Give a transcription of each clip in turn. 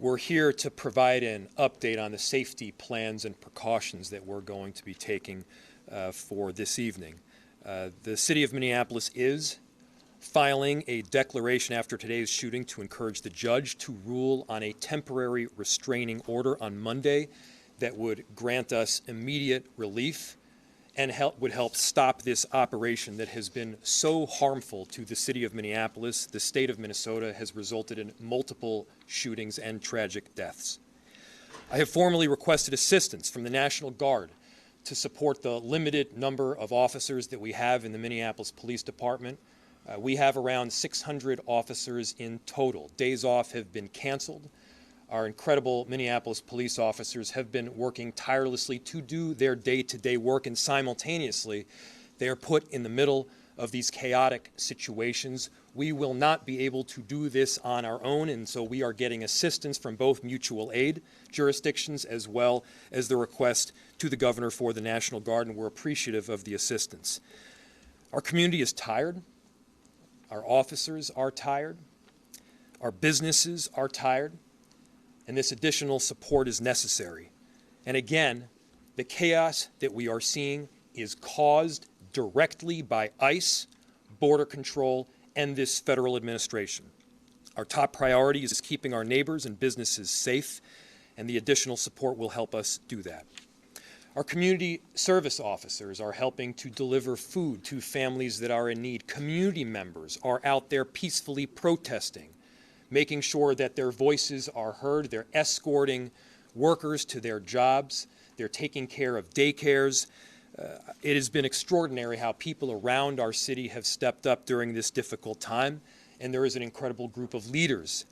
We're here to provide an update on the safety plans and precautions that we're going to be taking for this evening. The City of Minneapolis is filing a declaration after today's shooting to encourage the judge to rule on a temporary restraining order on Monday that would grant us immediate relief and would help stop this operation that has been so harmful to the city of Minneapolis. The state of Minnesota has resulted in multiple shootings and tragic deaths. I have formally requested assistance from the National Guard to support the limited number of officers that we have in the Minneapolis Police Department. We have around 600 officers in total. Days off have been canceled. Our incredible Minneapolis police officers have been working tirelessly to do their day-to-day work, and simultaneously they are put in the middle of these chaotic situations. We will not be able to do this on our own, and so we are getting assistance from both mutual aid jurisdictions as well as the request to the governor for the National Guard, and we're appreciative of the assistance. Our community is tired. Our officers are tired. Our businesses are tired. And this additional support is necessary. And again, the chaos that we are seeing is caused directly by ICE, border control, and this federal administration. Our top priority is keeping our neighbors and businesses safe, and the additional support will help us do that. Our community service officers are helping to deliver food to families that are in need. Community members are out there peacefully protesting, making sure that their voices are heard. They're escorting workers to their jobs. They're taking care of daycares. It has been extraordinary how people around our city have stepped up during this difficult time, and there is an incredible group of leaders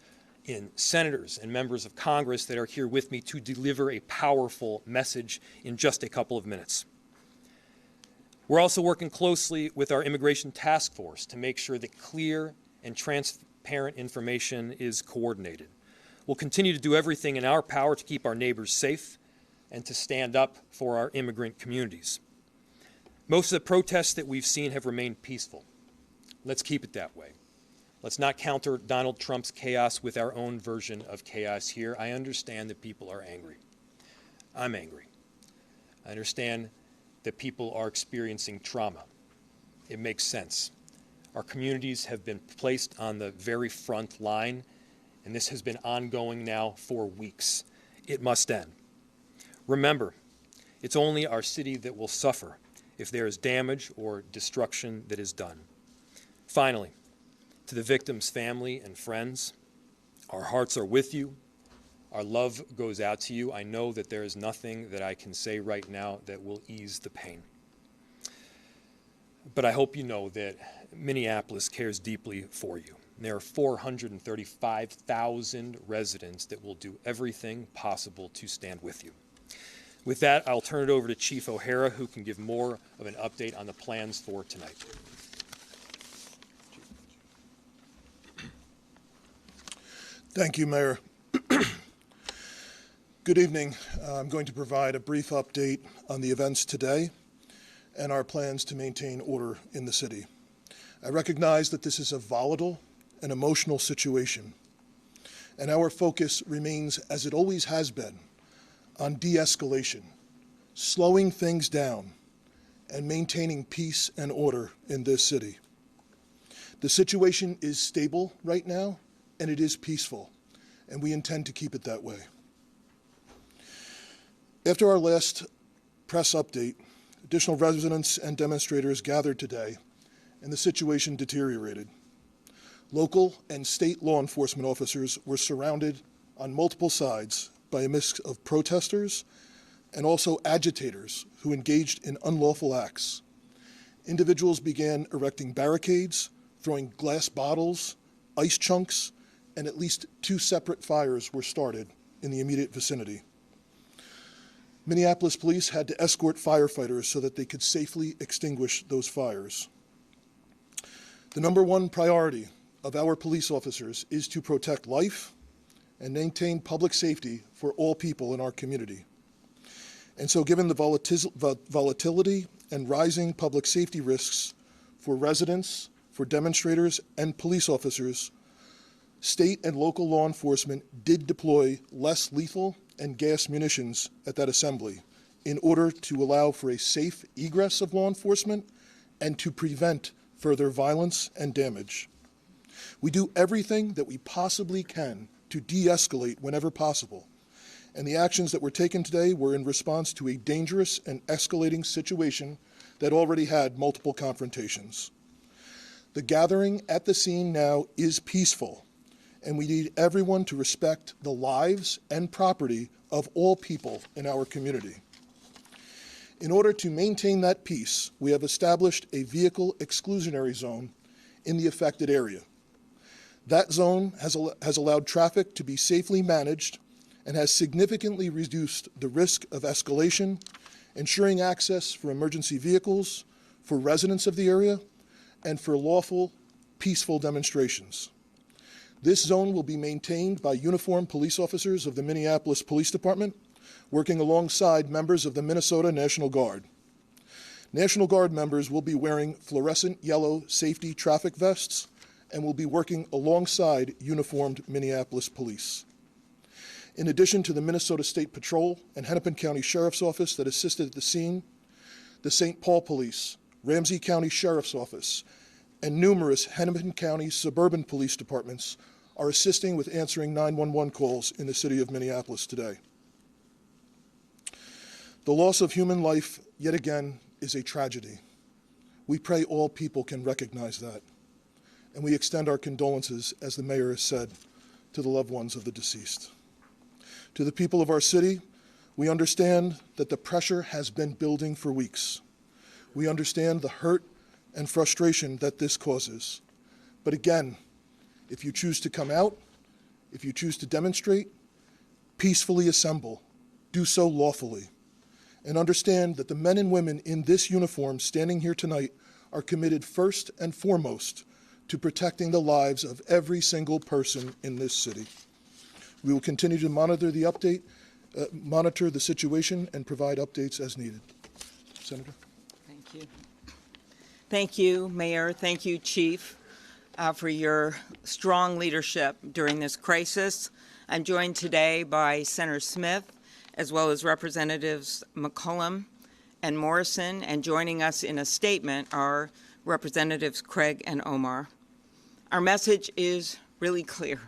in senators and members of Congress that are here with me to deliver a powerful message in just a couple of minutes. We're also working closely with our immigration task force to make sure that clear and transparent information is coordinated. We'll continue to do everything in our power to keep our neighbors safe and to stand up for our immigrant communities. Most of the protests that we've seen have remained peaceful. Let's keep it that way. Let's not counter Donald Trump's chaos with our own version of chaos here. I understand that people are angry. I'm angry. I understand that people are experiencing trauma. It makes sense. Our communities have been placed on the very front line, and this has been ongoing now for weeks. It must end. Remember, it's only our city that will suffer if there is damage or destruction that is done. Finally, to the victim's family and friends, our hearts are with you. Our love goes out to you. I know that there is nothing that I can say right now that will ease the pain. But I hope you know that Minneapolis cares deeply for you. There are 435,000 residents that will do everything possible to stand with you. With that, I'll turn it over to Chief O'Hara, who can give more of an update on the plans for tonight. Thank you, Mayor. Good evening. I'm going to provide a brief update on the events today and our plans to maintain order in the city. I recognize that this is a volatile and emotional situation, and our focus remains, as it always has been, on de-escalation, slowing things down, and maintaining peace and order in this city. The situation is stable right now, and it is peaceful, and we intend to keep it that way. After our last press update, additional residents and demonstrators gathered today, and the situation deteriorated. Local and state law enforcement officers were surrounded on multiple sides by a mix of protesters and also agitators who engaged in unlawful acts. Individuals began erecting barricades, throwing glass bottles, ice chunks, and at least 2 separate fires were started in the immediate vicinity. Minneapolis police had to escort firefighters so that they could safely extinguish those fires. The number one priority of our police officers is to protect life and maintain public safety for all people in our community. And so given the volatility and rising public safety risks for residents, for demonstrators, and police officers, State and local law enforcement did deploy less lethal and gas munitions at that assembly in order to allow for a safe egress of law enforcement and to prevent further violence and damage. We do everything that we possibly can to de-escalate whenever possible, and the actions that were taken today were in response to a dangerous and escalating situation that already had multiple confrontations. The gathering at the scene now is peaceful, and we need everyone to respect the lives and property of all people in our community. In order to maintain that peace, we have established a vehicle exclusionary zone in the affected area. That zone has allowed traffic to be safely managed and has significantly reduced the risk of escalation, ensuring access for emergency vehicles, for residents of the area, and for lawful, peaceful demonstrations. This zone will be maintained by uniformed police officers of the Minneapolis Police Department, working alongside members of the Minnesota National Guard. National Guard members will be wearing fluorescent yellow safety traffic vests and will be working alongside uniformed Minneapolis police. In addition to the Minnesota State Patrol and Hennepin County Sheriff's Office that assisted at the scene, the St. Paul Police, Ramsey County Sheriff's Office, and numerous Hennepin County suburban police departments are assisting with answering 911 calls in the city of Minneapolis today. The loss of human life, yet again, is a tragedy. We pray all people can recognize that, and we extend our condolences, as the mayor has said, to the loved ones of the deceased. To the people of our city, we understand that the pressure has been building for weeks. We understand the hurt and frustration that this causes. But again, if you choose to come out, if you choose to demonstrate, peacefully assemble, do so lawfully, and understand that the men and women in this uniform standing here tonight are committed first and foremost to protecting the lives of every single person in this city. We will continue to monitor the situation and provide updates as needed. Senator. Thank you. Thank you, Mayor. Thank you, Chief, for your strong leadership during this crisis. I'm joined today by Senator Smith, as well as Representatives McCallum and Morrison, and joining us in a statement are Representatives Craig and Omar. Our message is really clear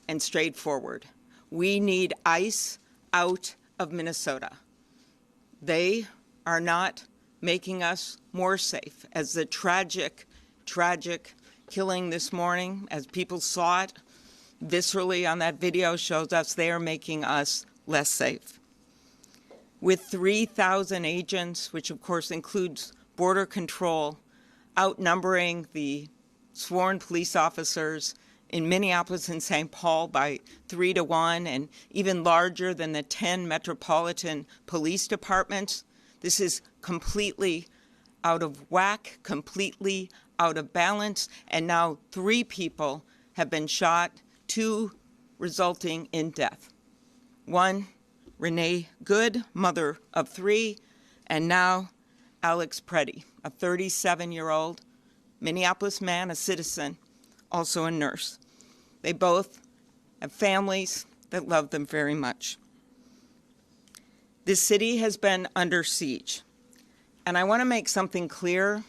and straightforward. We need ICE out of Minnesota. They are not making us more safe. As the tragic killing this morning, as people saw it viscerally on that video shows us, they are making us less safe. With 3,000 agents, which of course includes border control, outnumbering the sworn police officers in Minneapolis and St. Paul by 3 to 1, and even larger than the 10 metropolitan police departments. This is completely out of whack, completely out of balance, and now 3 people have been shot, 2 resulting in death. 1, Renee Good, mother of 3, and now Alex Pretti, a 37-year-old Minneapolis man, a citizen, also a nurse. They both have families that love them very much. This city has been under siege, and I want to make something clear.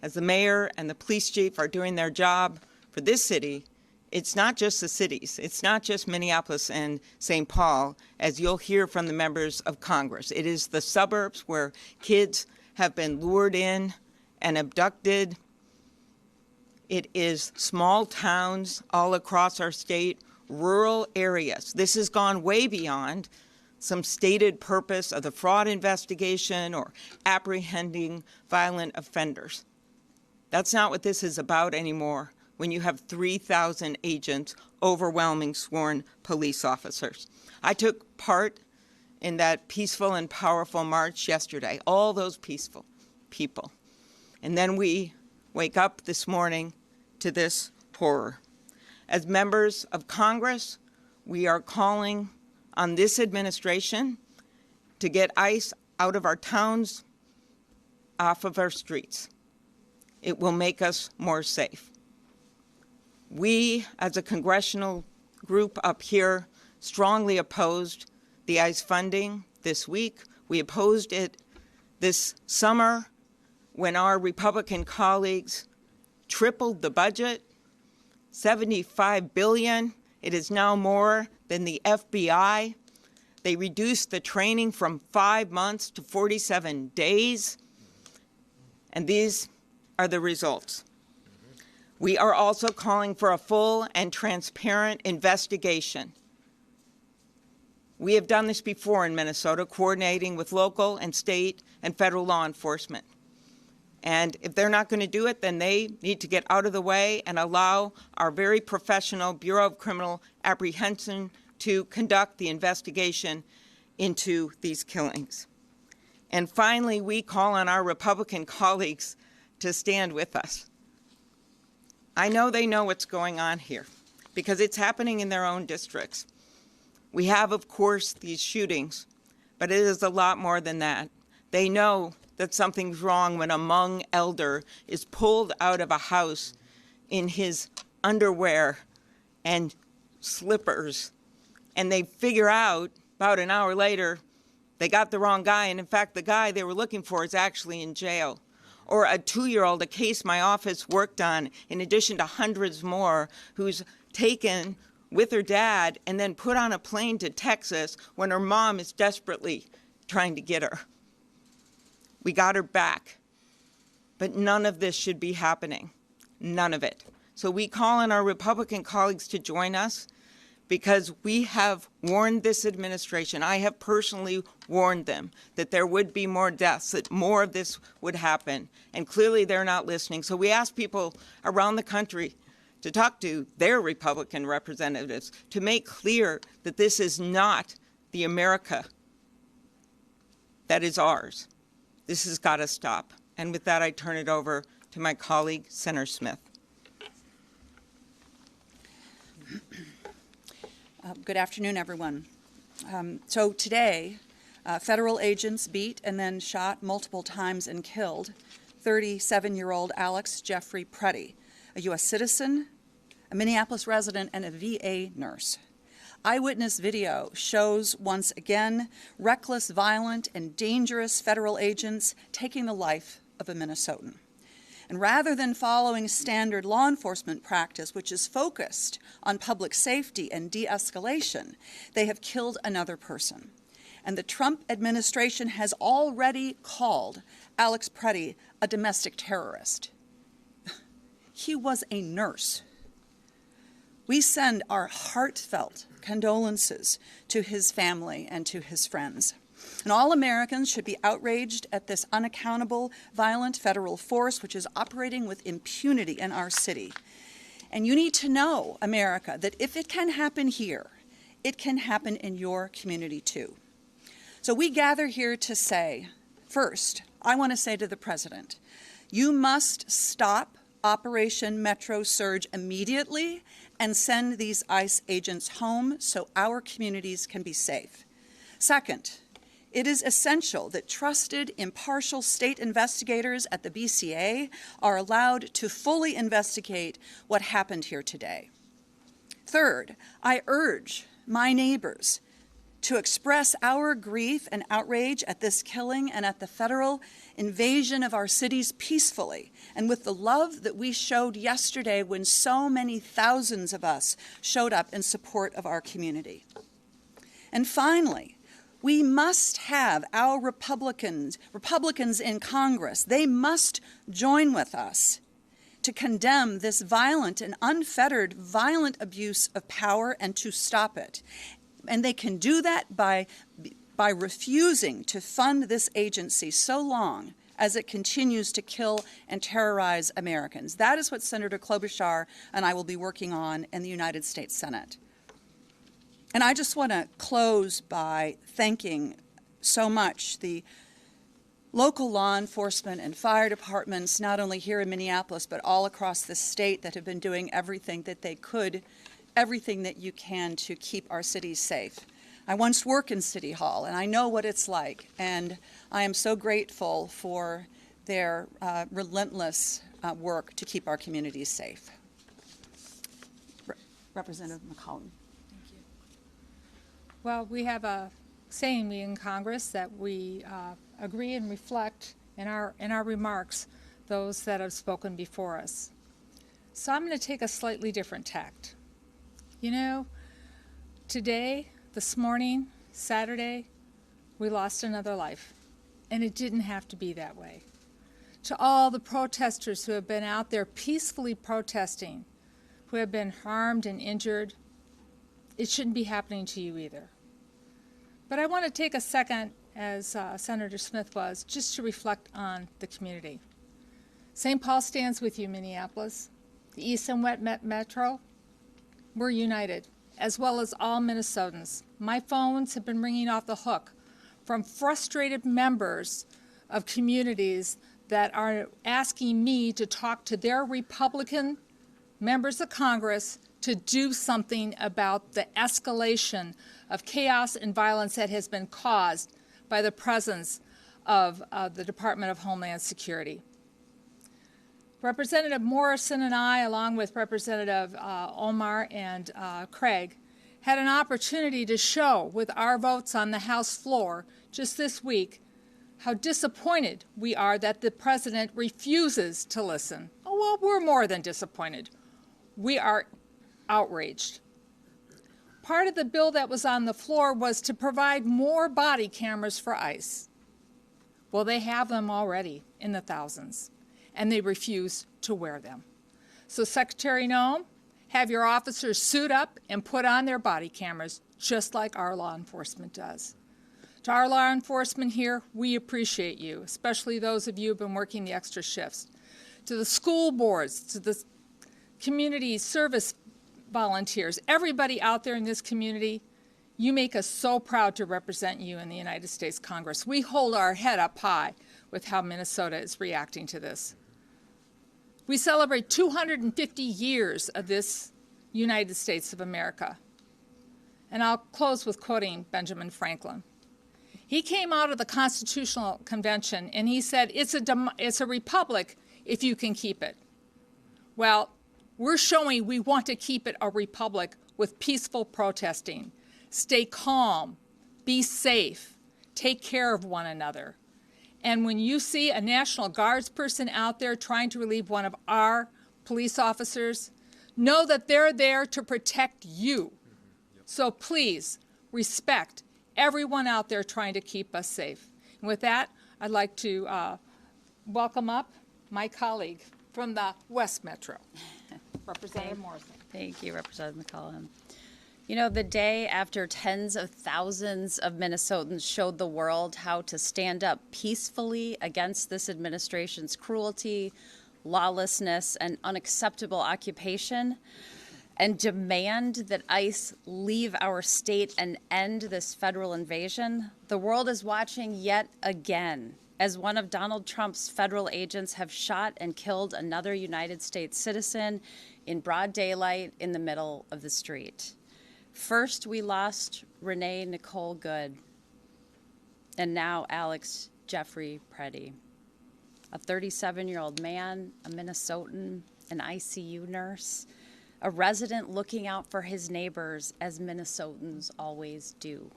As the mayor and the police chief are doing their job for this city, it's not just the cities. It's not just Minneapolis and St. Paul, as you'll hear from the members of Congress. It is the suburbs where kids have been lured in and abducted. It is small towns all across our state, rural areas. This has gone way beyond some stated purpose of the fraud investigation or apprehending violent offenders. That's not what this is about anymore when you have 3,000 agents overwhelming sworn police officers. I took part in that peaceful and powerful march yesterday, all those peaceful people. And then we wake up this morning to this horror. As members of Congress, we are calling on this administration to get ICE out of our towns, off of our streets. It will make us more safe. We, as a congressional group up here, strongly opposed the ICE funding this week. We opposed it this summer when our Republican colleagues tripled the budget, $75 billion. It is now more than the FBI. They reduced the training from 5 months to 47 days. And these are the results. We are also calling for a full and transparent investigation. We have done this before in Minnesota, coordinating with local and state and federal law enforcement. And if they're not going to do it, then they need to get out of the way and allow our very professional Bureau of Criminal Apprehension to conduct the investigation into these killings. And finally, we call on our Republican colleagues to stand with us. I know they know what's going on here because it's happening in their own districts. We have, of course, these shootings, but it is a lot more than that. They know that something's wrong when a Hmong elder is pulled out of a house in his underwear and slippers, and they figure out about an hour later they got the wrong guy, and in fact the guy they were looking for is actually in jail. Or a 2-year-old, a case my office worked on, in addition to hundreds more, who's taken with her dad and then put on a plane to Texas when her mom is desperately trying to get her. We got her back, but none of this should be happening, none of it. So we call on our Republican colleagues to join us because we have warned this administration. I have personally warned them that there would be more deaths, that more of this would happen, and clearly they're not listening. So we ask people around the country to talk to their Republican representatives to make clear that this is not the America that is ours. This has got to stop. And with that, I turn it over to my colleague, Senator Smith. Good afternoon, everyone. So today, federal agents beat and then shot multiple times and killed 37-year-old Alex Jeffrey Pretti, a U.S. citizen, a Minneapolis resident, and a VA nurse. Eyewitness video shows, once again, reckless, violent, and dangerous federal agents taking the life of a Minnesotan. And rather than following standard law enforcement practice, which is focused on public safety and de-escalation, they have killed another person. And the Trump administration has already called Alex Pretti a domestic terrorist. He was a nurse. We send our heartfelt condolences to his family and to his friends. And all Americans should be outraged at this unaccountable, violent federal force which is operating with impunity in our city. And you need to know, America, that if it can happen here, it can happen in your community too. So we gather here to say, first, I want to say to the President, you must stop Operation Metro Surge immediately and send these ICE agents home so our communities can be safe. Second, it is essential that trusted, impartial state investigators at the BCA are allowed to fully investigate what happened here today. Third, I urge my neighbors to express our grief and outrage at this killing and at the federal invasion of our cities peacefully and with the love that we showed yesterday when so many thousands of us showed up in support of our community. And finally, we must have our Republicans in Congress. They must join with us to condemn this violent and unfettered violent abuse of power and to stop it. And they can do that by refusing to fund this agency so long as it continues to kill and terrorize Americans. That is what Senator Klobuchar and I will be working on in the United States Senate. And I just want to close by thanking so much the local law enforcement and fire departments, not only here in Minneapolis, but all across the state that have been doing everything that they could, everything that you can to keep our cities safe. I once worked in City Hall, and I know what it's like, and I am so grateful for their relentless work to keep our communities safe. Representative McCallum. Well, we have a saying in Congress that we agree and reflect in our remarks those that have spoken before us. So I'm going to take a slightly different tact. You know, today, this morning, Saturday, we lost another life, and it didn't have to be that way. To all the protesters who have been out there peacefully protesting, who have been harmed and injured, it shouldn't be happening to you either. But I want to take a second, as Senator Smith was, just to reflect on the community. St. Paul stands with you, Minneapolis. The East and West Metro, we're united, as well as all Minnesotans. My phones have been ringing off the hook from frustrated members of communities that are asking me to talk to their Republican members of Congress to do something about the escalation of chaos and violence that has been caused by the presence of the Department of Homeland Security. Representative Morrison and I, along with Representative Omar and Craig, had an opportunity to show with our votes on the House floor just this week how disappointed we are that the president refuses to listen. Oh, well, we're more than disappointed. We are outraged. Part of the bill that was on the floor was to provide more body cameras for ICE. Well, they have them already in the thousands, and they refuse to wear them. So, Secretary Noem, have your officers suit up and put on their body cameras, just like our law enforcement does. To our law enforcement here, we appreciate you, especially those of you who have been working the extra shifts. To the school boards, to the community service volunteers, everybody out there in this community, you make us so proud to represent you in the United States Congress. We hold our head up high with how Minnesota is reacting to this. We celebrate 250 years of this United States of America. And I'll close with quoting Benjamin Franklin. He came out of the Constitutional Convention and he said, it's a republic if you can keep it. Well, we're showing we want to keep it a republic with peaceful protesting. Stay calm, be safe, take care of one another. And when you see a National Guards person out there trying to relieve one of our police officers, know that they're there to protect you. So please respect everyone out there trying to keep us safe. And with that, I'd like to welcome up my colleague from the West Metro, Representative Morrison. Thank you, Representative McCallum. You know, the day after tens of thousands of Minnesotans showed the world how to stand up peacefully against this administration's cruelty, lawlessness, and unacceptable occupation, and demand that ICE leave our state and end this federal invasion, the world is watching yet again as one of Donald Trump's federal agents have shot and killed another United States citizen in broad daylight in the middle of the street. First, we lost Renee Nicole Good, and now Alex Jeffrey Pretti, a 37-year-old man, a Minnesotan, an ICU nurse, a resident looking out for his neighbors as Minnesotans always do.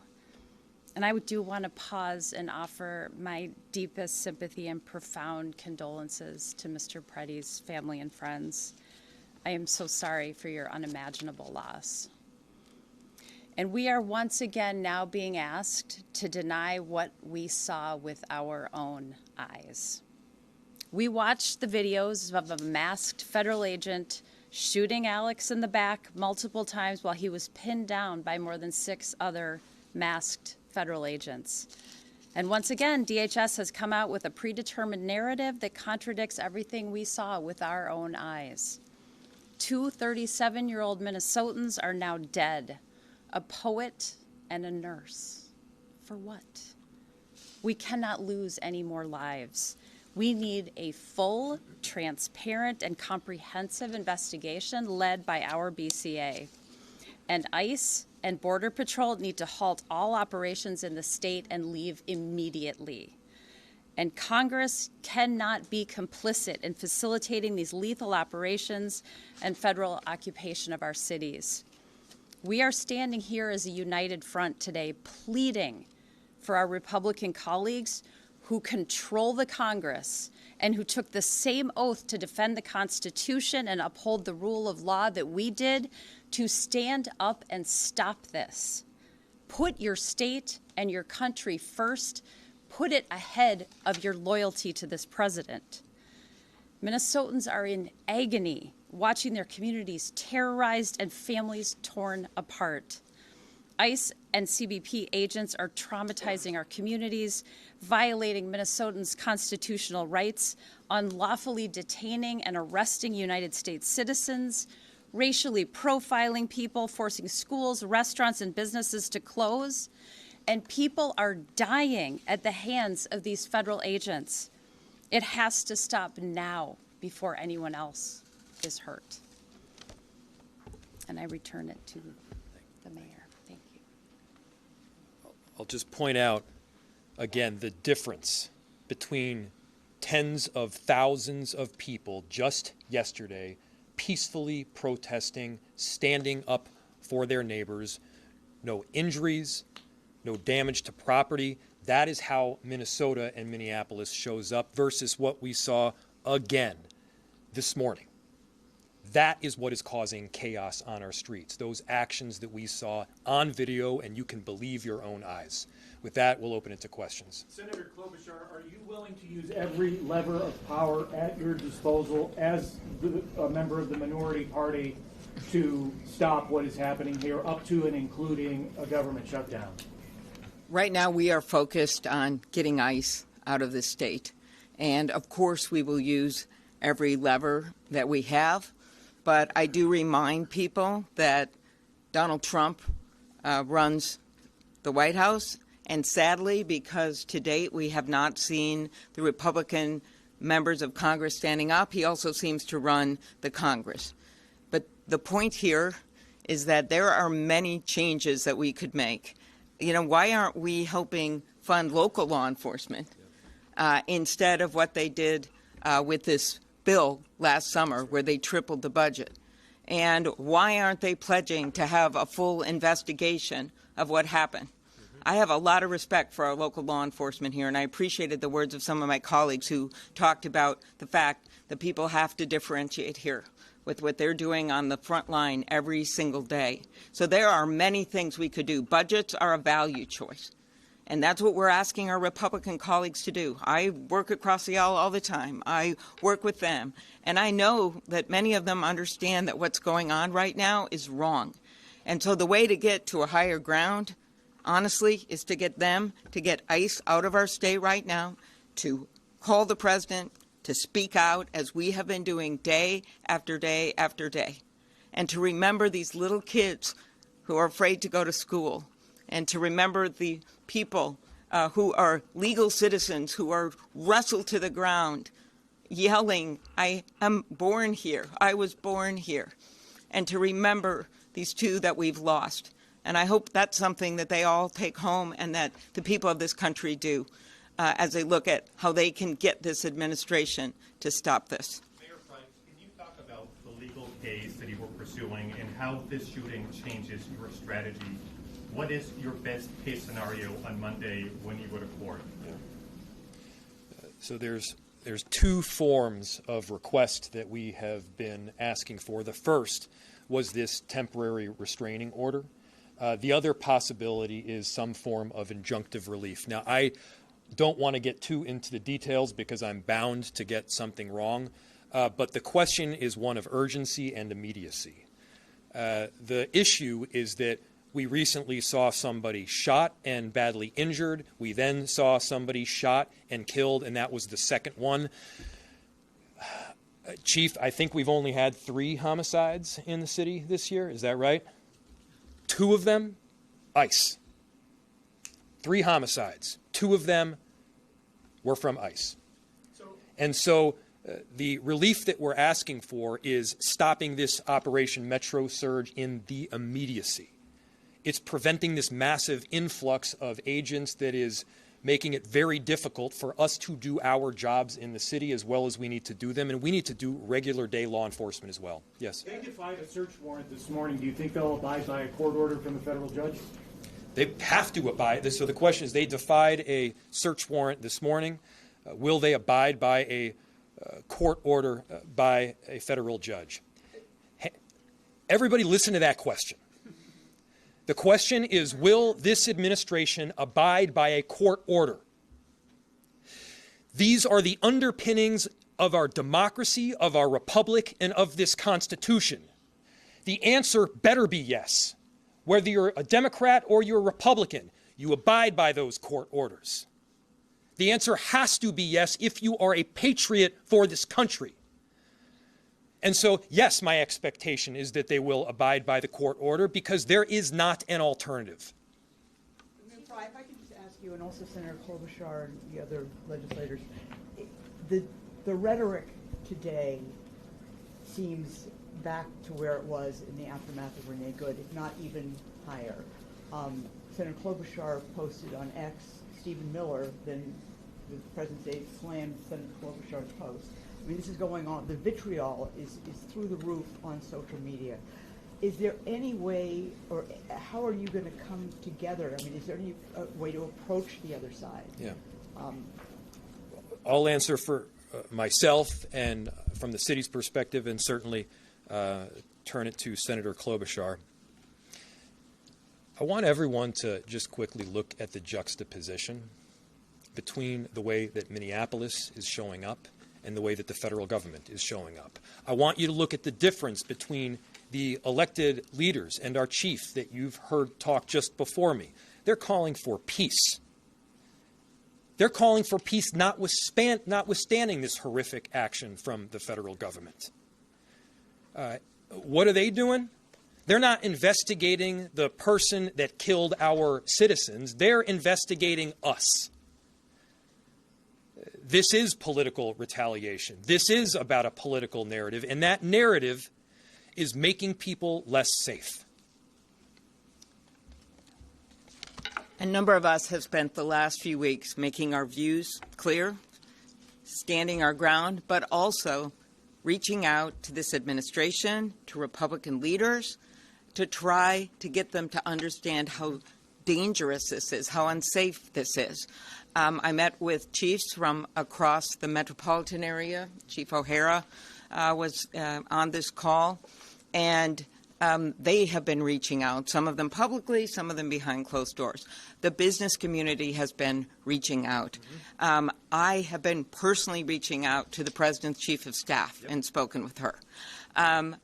And I do want to pause and offer my deepest sympathy and profound condolences to Mr. Pretti's family and friends. I am so sorry for your unimaginable loss. And we are once again now being asked to deny what we saw with our own eyes. We watched the videos of a masked federal agent shooting Alex in the back multiple times while he was pinned down by more than 6 other masked federal agents. And once again, DHS has come out with a predetermined narrative that contradicts everything we saw with our own eyes. 2 37-year-old Minnesotans are now dead, a poet and a nurse. For what? We cannot lose any more lives. We need a full, transparent, and comprehensive investigation led by our BCA. And ICE and Border Patrol need to halt all operations in the state and leave immediately. And Congress cannot be complicit in facilitating these lethal operations and federal occupation of our cities. We are standing here as a united front today, pleading for our Republican colleagues who control the Congress and who took the same oath to defend the Constitution and uphold the rule of law that we did, to stand up and stop this. Put your state and your country first. Put it ahead of your loyalty to this president. Minnesotans are in agony, watching their communities terrorized and families torn apart. ICE and CBP agents are traumatizing our communities, violating Minnesotans' constitutional rights, unlawfully detaining and arresting United States citizens, racially profiling people, forcing schools, restaurants, and businesses to close. And people are dying at the hands of these federal agents. It has to stop now before anyone else is hurt. And I return it to the mayor. Thank you. I'll just point out again the difference between tens of thousands of people just yesterday peacefully protesting, standing up for their neighbors, no injuries, no damage to property. That is how Minnesota and Minneapolis shows up versus what we saw again this morning. That is what is causing chaos on our streets, those actions that we saw on video, and you can believe your own eyes. With that, we'll open it to questions. Senator Klobuchar, are you willing to use every lever of power at your disposal as a member of the minority party to stop what is happening here, up to and including a government shutdown? Right now, we are focused on getting ICE out of this state. And of course, we will use every lever that we have. But I do remind people that Donald Trump runs the White House. And sadly, because to date we have not seen the Republican members of Congress standing up, he also seems to run the Congress. But the point here is that there are many changes that we could make. You know, why aren't we helping fund local law enforcement instead of what they did with this bill last summer where they tripled the budget? And why aren't they pledging to have a full investigation of what happened? I have a lot of respect for our local law enforcement here, and I appreciated the words of some of my colleagues who talked about the fact that people have to differentiate here with what they're doing on the front line every single day. So there are many things we could do. Budgets are a value choice, and that's what we're asking our Republican colleagues to do. I work across the aisle all the time. I work with them, and I know that many of them understand that what's going on right now is wrong. And so the way to get to a higher ground, honestly, is to get them to get ICE out of our state right now, to call the president, to speak out as we have been doing day after day after day, and to remember these little kids who are afraid to go to school, and to remember the people who are legal citizens who are wrestled to the ground, yelling, "I am born here, I was born here," and to remember these two that we've lost. And I hope that's something that they all take home and that the people of this country do as they look at how they can get this administration to stop this. Mayor Frank, can you talk about the legal case that you were pursuing and how this shooting changes your strategy? What is your best case scenario on Monday when you go to court? So there's two forms of request that we have been asking for. The first was this temporary restraining order. The other possibility is some form of injunctive relief. Now, I don't want to get too into the details because I'm bound to get something wrong, but the question is one of urgency and immediacy. The issue is that we recently saw somebody shot and badly injured. We then saw somebody shot and killed, and that was the second one. Chief, I think we've only had 3 homicides in the city this year. Is that right? 2 of them, ICE. 3 homicides. 2 of them were from ICE. And so the relief that we're asking for is stopping this Operation Metro Surge in the immediacy. It's preventing this massive influx of agents that is making it very difficult for us to do our jobs in the city as well as we need to do them, and we need to do regular day law enforcement as well. Yes? They defied a search warrant this morning. Do you think they'll abide by a court order from the federal judge? They have to abide. So the question is, they defied a search warrant this morning. Will they abide by a court order by a federal judge? Everybody listen to that question. The question is, will this administration abide by a court order? These are the underpinnings of our democracy, of our republic, and of this Constitution. The answer better be yes. Whether you're a Democrat or you're a Republican, you abide by those court orders. The answer has to be yes if you are a patriot for this country. And so, yes, my expectation is that they will abide by the court order because there is not an alternative. If I could just ask you, and also Senator Klobuchar and the other legislators, the rhetoric today seems back to where it was in the aftermath of Renee Good, if not even higher. Senator Klobuchar posted on X, Stephen Miller, then the President's aide slammed Senator Klobuchar's post. I mean, this is going on. The vitriol is through the roof on social media. Is there any way, or how are you going to come together? I mean, is there any way to approach the other side? Yeah. I'll answer for myself and from the city's perspective, and certainly turn it to Senator Klobuchar. I want everyone to just quickly look at the juxtaposition between the way that Minneapolis is showing up and the way that the federal government is showing up. I want you to look at the difference between the elected leaders and our chief that you've heard talk just before me. They're calling for peace. They're calling for peace notwithstanding this horrific action from the federal government. What are they doing? They're not investigating the person that killed our citizens. They're investigating us. This is political retaliation. This is about a political narrative, and that narrative is making people less safe. A number of us have spent the last few weeks making our views clear, standing our ground, but also reaching out to this administration, to Republican leaders, to try to get them to understand how dangerous this is, how unsafe this is. I met with chiefs from across the metropolitan area. Chief O'Hara was on this call, and they have been reaching out, some of them publicly, some of them behind closed doors. The business community has been reaching out. I have been personally reaching out to the President's Chief of Staff and spoken with her.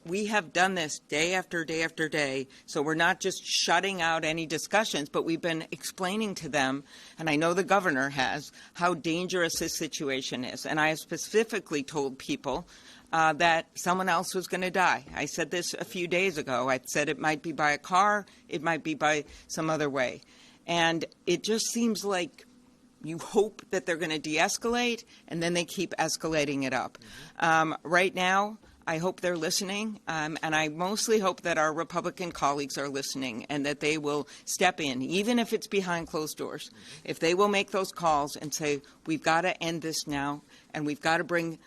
We have done this day after day after day, so we're not just shutting out any discussions, but we've been explaining to them, and I know the governor has, how dangerous this situation is. And I have specifically told people that someone else was going to die. I said this a few days ago. I said it might be by a car, it might be by some other way. And it just seems like you hope that they're going to de-escalate, and then they keep escalating it up. Right now, I hope they're listening, and I mostly hope that our Republican colleagues are listening and that they will step in, even if it's behind closed doors. If they will make those calls and say, we've got to end this now, and we've got to bring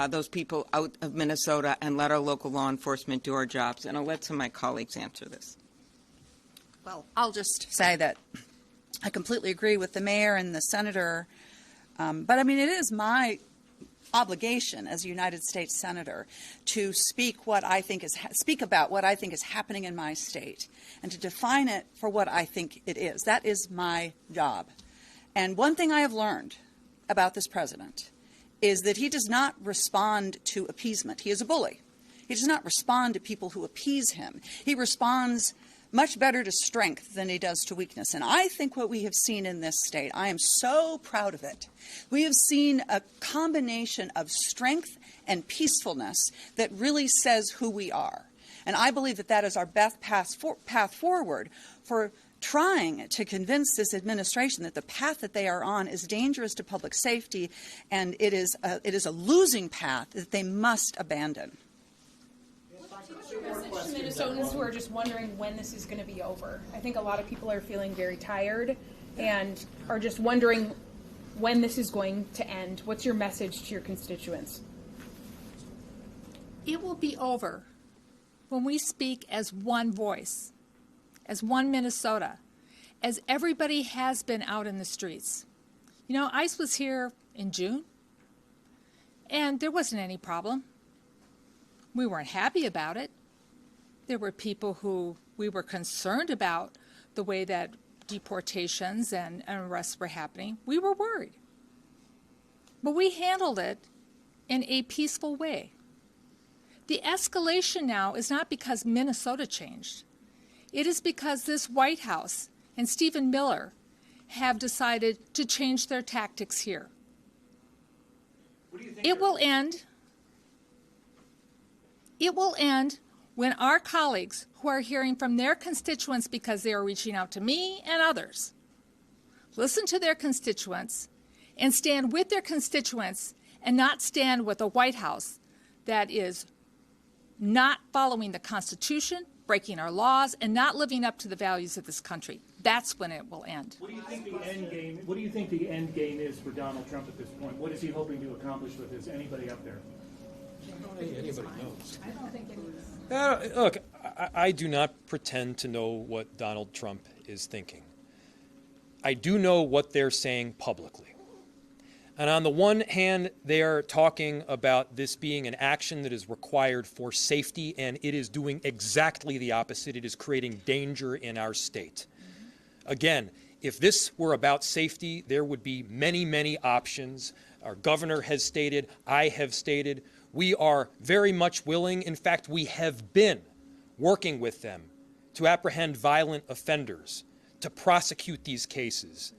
those people out of Minnesota and let our local law enforcement do our jobs. And I'll let some of my colleagues answer this. Well, I'll just say that I completely agree with the mayor and the senator, but I mean, it is my obligation as a United States Senator to speak about what I think is happening in my state and to define it for what I think it is. That is my job. And one thing I have learned about this president is that he does not respond to appeasement. He is a bully. He does not respond to people who appease him. He responds much better to strength than he does to weakness. And I think what we have seen in this state, I am so proud of it. We have seen a combination of strength and peacefulness that really says who we are. And I believe that that is our best path forward for trying to convince this administration that the path that they are on is dangerous to public safety, and it is a losing path that they must abandon. What's your message to Minnesotans who are just wondering when this is going to be over? I think a lot of people are feeling very tired and are just wondering when this is going to end? What's your message to your constituents? It will be over when we speak as one voice, as one Minnesota, as everybody has been out in the streets. You know, ICE was here in June, and there wasn't any problem. We weren't happy about it. There were people who we were concerned about the way that deportations and arrests were happening. We were worried. But we handled it in a peaceful way. The escalation now is not because Minnesota changed. It is because this White House and Stephen Miller have decided to change their tactics here. It will end. It will end when our colleagues who are hearing from their constituents because they are reaching out to me and others listen to their constituents and stand with their constituents and not stand with a White House that is not following the Constitution, breaking our laws, and not living up to the values of this country. That's when it will end. What do you think the end game? What do you think the end game is for Donald Trump at this point? What is he hoping to accomplish with this? Anybody up there? Anybody knows. Look, I do not pretend to know what Donald Trump is thinking. I do know what they're saying publicly. And on the one hand, they are talking about this being an action that is required for safety, and it is doing exactly the opposite. It is creating danger in our state. Again, if this were about safety, there would be many, many options. Our governor has stated, I have stated, we are very much willing, in fact, we have been working with them to apprehend violent offenders, to prosecute these cases,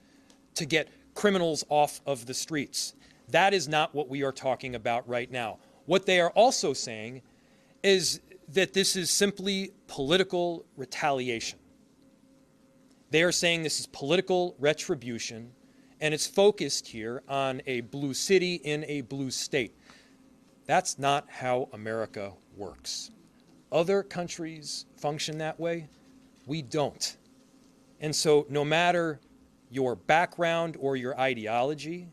to get criminals off of the streets. That is not what we are talking about right now. What they are also saying is that this is simply political retaliation. They are saying this is political retribution, and it's focused here on a blue city in a blue state. That's not how America works. Other countries function that way. We don't. And so no matter your background or your ideology,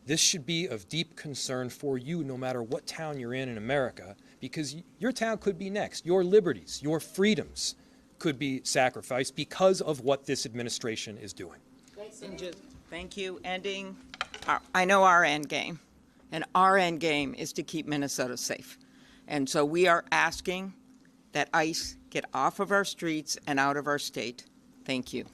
this should be of deep concern for you no matter what town you're in America, because your town could be next. Your liberties, your freedoms could be sacrificed because of what this administration is doing. Thank you. I know our end game, and our end game is to keep Minnesota safe. And so we are asking that ICE get off of our streets and out of our state. Thank you.